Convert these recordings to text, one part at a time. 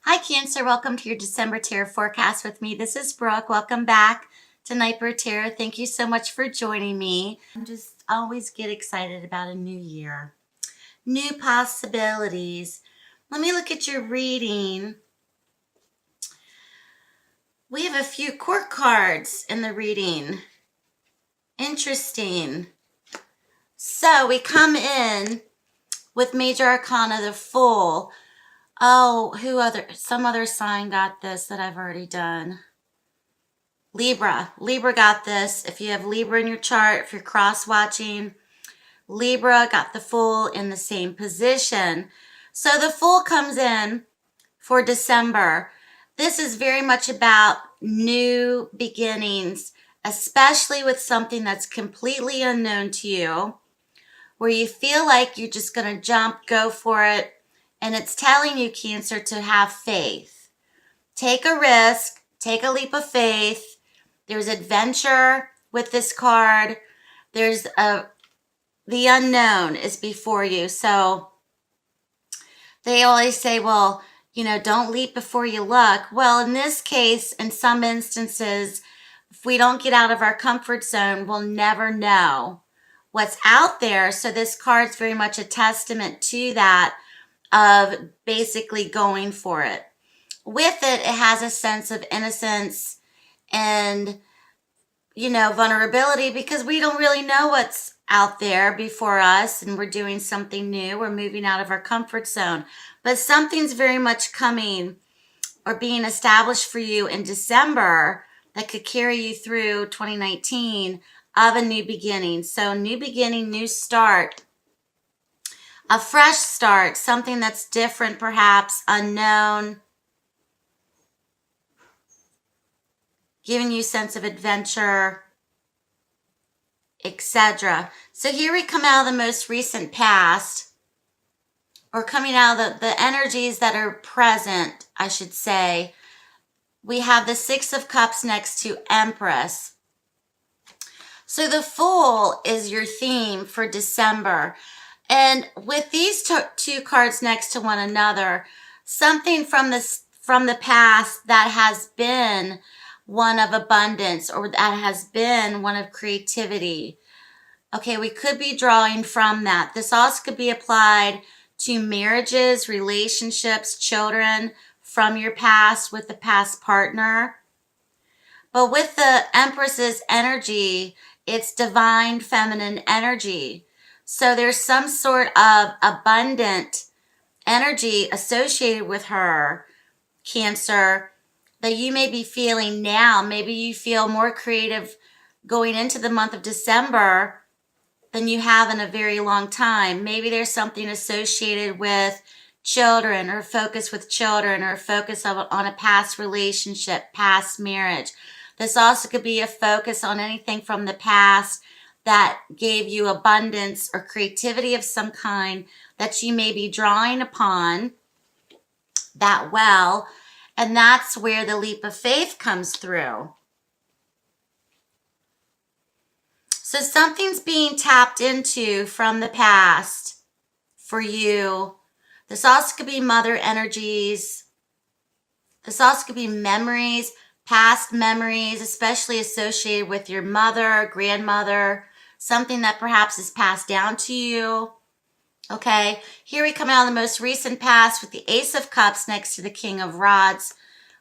Hi, Cancer. Welcome to your December Tarot forecast with me. This is Brooke. Welcome back to Nightbird Tarot. Thank you so much for joining me. I just always get excited about a new year, new possibilities. Let me look at your reading. We have a few court cards in the reading. Interesting. So we come in with Major Arcana, the Fool. Oh, some other sign got this that I've already done. Libra got this. If you have Libra in your chart, if you're cross-watching, Libra got the Fool in the same position. So the Fool comes in for December. This is very much about new beginnings, especially with something that's completely unknown to you, where you feel like you're just going to jump, go for it, and it's telling you, Cancer, to have faith. Take a risk, take a leap of faith. There's adventure with this card. There's the unknown is before you. So they always say, well, don't leap before you look. Well, in this case, in some instances, if we don't get out of our comfort zone, we'll never know what's out there. So this card's very much a testament to that, of basically going for it. With it, it has a sense of innocence and, vulnerability, because we don't really know what's out there before us, and we're doing something new. We're moving out of our comfort zone. But something's very much coming or being established for you in December that could carry you through 2019 of a new beginning. So new beginning, new start, a fresh start, something that's different, perhaps unknown, giving you a sense of adventure, etc. So here we come out of the most recent past, or coming out of the energies that are present, I should say. We have the Six of Cups next to Empress. So the Fool is your theme for December. And with these two cards next to one another, something from the past that has been one of abundance, or that has been one of creativity. Okay, we could be drawing from that. This also could be applied to marriages, relationships, children from your past with the past partner. But with the Empress's energy, it's divine feminine energy. So there's some sort of abundant energy associated with her, Cancer, that you may be feeling now. Maybe you feel more creative going into the month of December than you have in a very long time. Maybe there's something associated with children, or focus with children, or focus on a past relationship, past marriage. This also could be a focus on anything from the past that gave you abundance or creativity of some kind that you may be drawing upon that well. And that's where the leap of faith comes through. So something's being tapped into from the past for you. This also could be mother energies. This also could be memories, past memories, especially associated with your mother, grandmother, something that perhaps is passed down to you. Okay, here we come out of the most recent past with the Ace of Cups next to the King of Rods,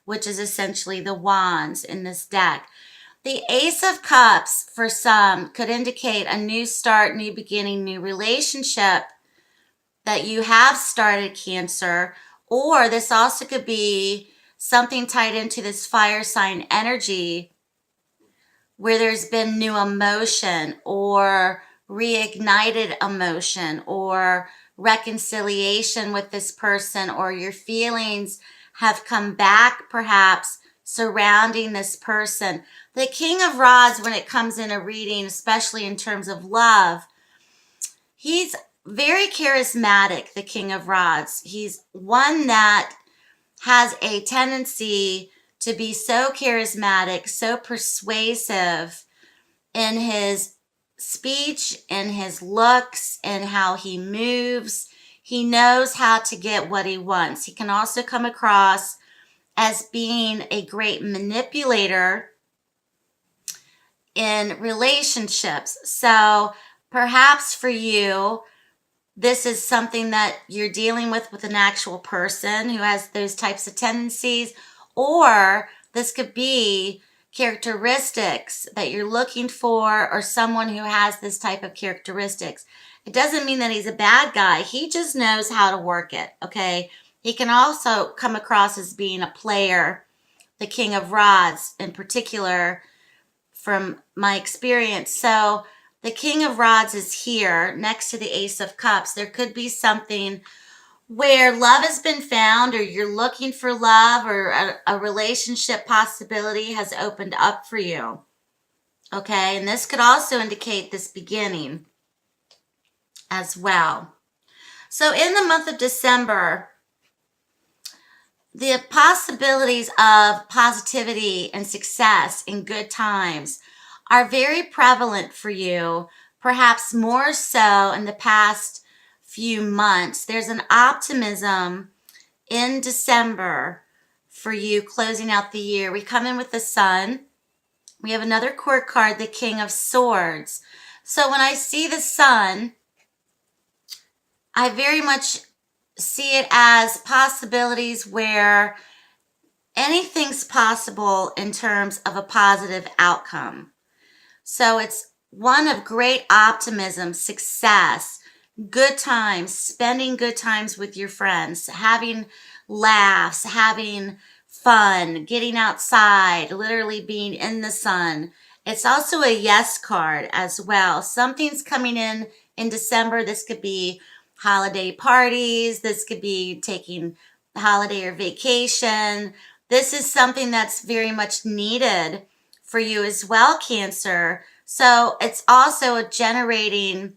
which is essentially the wands in this deck. The Ace of Cups, for some, could indicate a new start, new beginning, new relationship that you have started, Cancer. Or this also could be something tied into this fire sign energy, where there's been new emotion, or reignited emotion, or reconciliation with this person, or your feelings have come back perhaps surrounding this person. The King of Rods, when it comes in a reading, especially in terms of love, he's very charismatic, the King of Rods. He's one that has a tendency to be so charismatic, so persuasive in his speech, in his looks, and how he moves. He knows how to get what he wants. He can also come across as being a great manipulator in relationships. So perhaps for you, this is something that you're dealing with an actual person who has those types of tendencies, or this could be characteristics that you're looking for, or someone who has this type of characteristics. It doesn't mean that he's a bad guy. He just knows how to work it, okay? He can also come across as being a player, the King of Rods in particular, from my experience. So the King of Rods is here next to the Ace of Cups. There could be something where love has been found, or you're looking for love, or a relationship possibility has opened up for you. Okay, and this could also indicate this beginning as well. So in the month of December, the possibilities of positivity and success in good times are very prevalent for you, perhaps more so in the past few months. There's an optimism in December for you closing out the year. We come in with the Sun. We have another court card, the King of Swords. So when I see the Sun, I very much see it as possibilities where anything's possible in terms of a positive outcome. So it's one of great optimism, success, good times, spending good times with your friends, having laughs, having fun, getting outside, literally being in the sun. It's also a yes card as well. Something's coming in December. This could be holiday parties. This could be taking holiday or vacation. This is something that's very much needed for you as well, Cancer. So it's also generating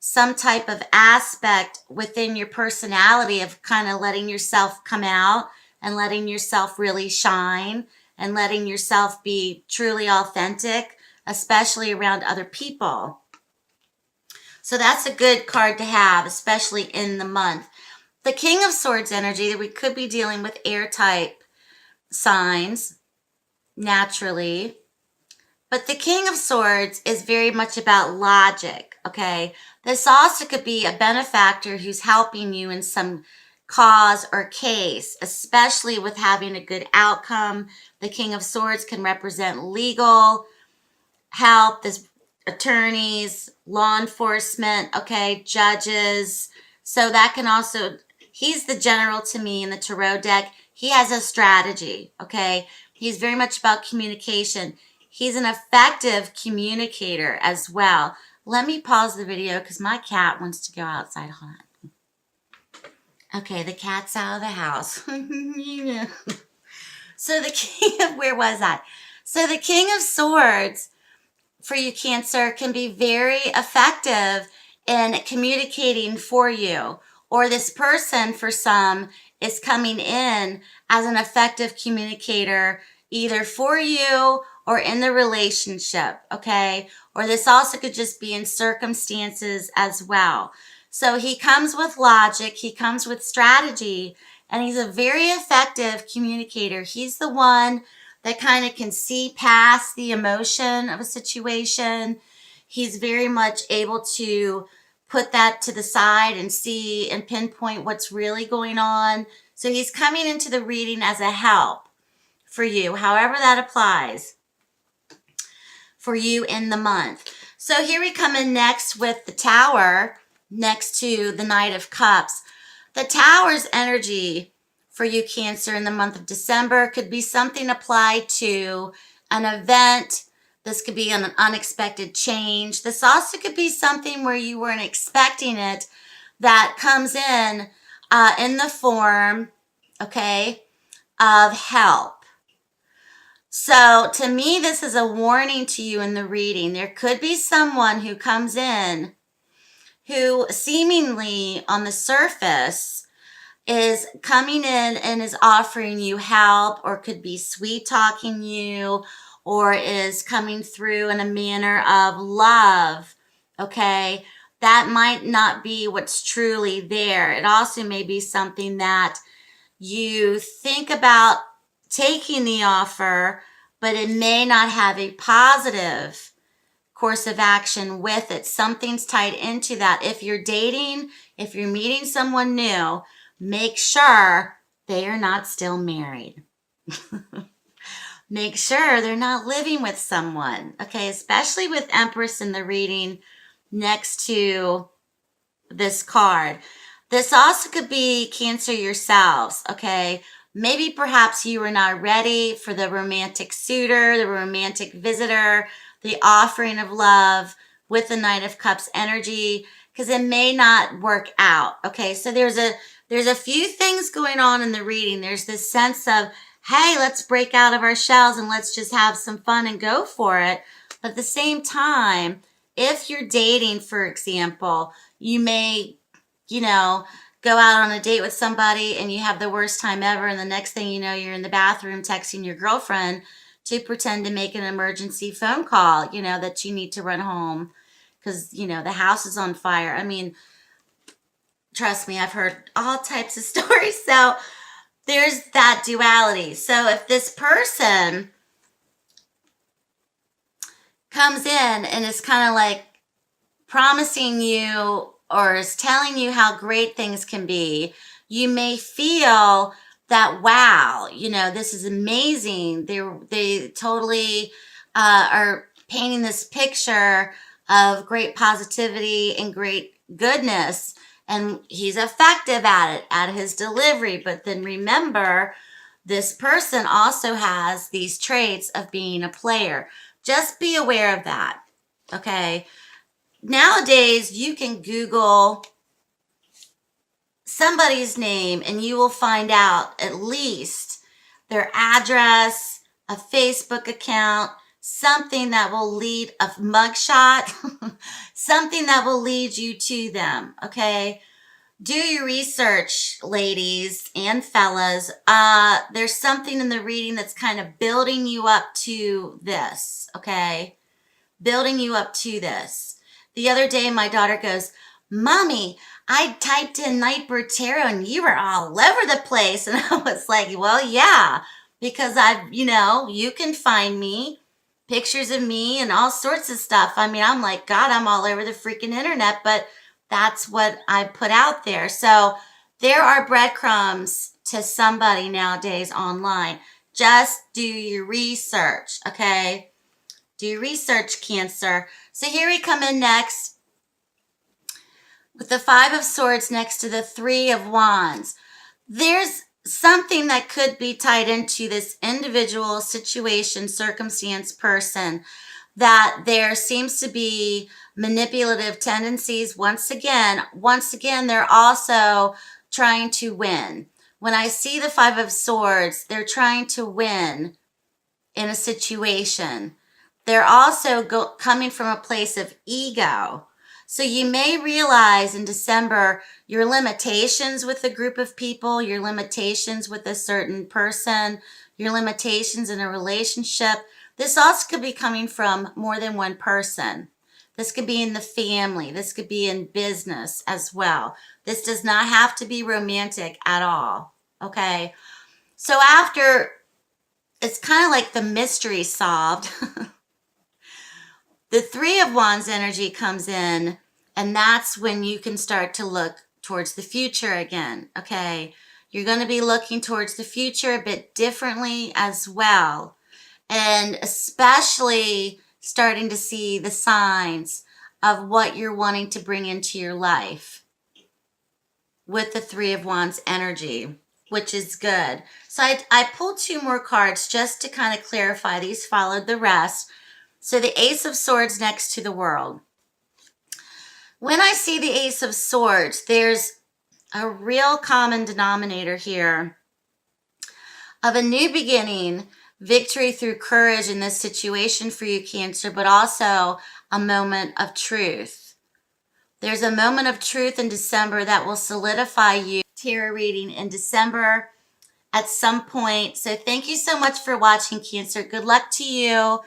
some type of aspect within your personality of kind of letting yourself come out and letting yourself really shine and letting yourself be truly authentic, especially around other people. So that's a good card to have, especially in the month. The King of Swords energy, that we could be dealing with air type signs naturally. But the King of Swords is very much about logic, okay? This also could be a benefactor who's helping you in some cause or case, especially with having a good outcome. The King of Swords can represent legal help, this attorneys, law enforcement, okay, judges. So that can also, he's the general to me in the tarot deck. He has a strategy, okay? He's very much about communication. He's an effective communicator as well. Let me pause the video because my cat wants to go outside. Hold on. Okay, the cat's out of the house. Yeah. So the King of, where was I? So the King of Swords for you, Cancer, can be very effective in communicating for you. Or this person, for some, is coming in as an effective communicator either for you or in the relationship, okay? Or this also could just be in circumstances as well. So he comes with logic, he comes with strategy, and he's a very effective communicator. He's the one that kind of can see past the emotion of a situation. He's very much able to put that to the side and see and pinpoint what's really going on. So he's coming into the reading as a help for you, however that applies for you in the month. So here we come in next with the Tower next to the Knight of Cups. The Tower's energy for you, Cancer, in the month of December could be something applied to an event. This could be an unexpected change. This also could be something where you weren't expecting it that comes in the form, okay, of help. So to me, this is a warning to you in the reading. There could be someone who comes in who seemingly on the surface is coming in and is offering you help, or could be sweet talking you, or is coming through in a manner of love, okay? that might not be what's truly there. It also may be something that you think about taking the offer, but it may not have a positive course of action with it. Something's tied into that. If you're dating, if you're meeting someone new, make sure they are not still married. Make sure they're not living with someone, okay? Especially with Empress in the reading next to this card. This also could be Cancer yourselves, okay? Maybe perhaps you were not ready for the romantic suitor, the romantic visitor, the offering of love with the Knight of Cups energy, because it may not work out, okay? So there's a few things going on in the reading. There's this sense of, hey, let's break out of our shells and let's just have some fun and go for it. But at the same time, if you're dating, for example, you may, go out on a date with somebody and you have the worst time ever. And the next thing you know, you're in the bathroom texting your girlfriend to pretend to make an emergency phone call, that you need to run home because, the house is on fire. I mean, trust me, I've heard all types of stories. So there's that duality. So if this person comes in and is kind of like promising you or is telling you how great things can be, you may feel that, wow, this is amazing. They totally are painting this picture of great positivity and great goodness. And he's effective at it, at his delivery. But then remember, this person also has these traits of being a player. Just be aware of that, okay? Nowadays, you can Google somebody's name and you will find out at least their address, a Facebook account, something that will lead, a mugshot, something that will lead you to them, okay? Do your research, ladies and fellas. There's something in the reading that's kind of building you up to this, okay? Building you up to this. The other day, my daughter goes, Mommy, I typed in Nightbird Tarot and you were all over the place. And I was like, well, yeah, because you can find me, pictures of me and all sorts of stuff. I mean, I'm like, God, I'm all over the freaking internet, but that's what I put out there. So there are breadcrumbs to somebody nowadays online. Just do your research, okay? Do your research, Cancer. So here we come in next with the Five of Swords next to the Three of Wands. There's something that could be tied into this individual situation, circumstance, person, that there seems to be manipulative tendencies. Once again, they're also trying to win. When I see the Five of Swords, they're trying to win in a situation. They're also coming from a place of ego. So you may realize in December your limitations with a group of people, your limitations with a certain person, your limitations in a relationship. This also could be coming from more than one person. This could be in the family. This could be in business as well. This does not have to be romantic at all, okay? So after, it's kind of like the mystery solved. The Three of Wands energy comes in, and that's when you can start to look towards the future again, okay? You're going to be looking towards the future a bit differently as well, and especially starting to see the signs of what you're wanting to bring into your life with the Three of Wands energy, which is good. So I pulled two more cards just to kind of clarify. These followed the rest. So the Ace of Swords next to the World. When I see the Ace of Swords, there's a real common denominator here of a new beginning, victory through courage in this situation for you, Cancer, but also a moment of truth. There's a moment of truth in December that will solidify you. Tarot reading in December at some point. So thank you so much for watching, Cancer. Good luck to you.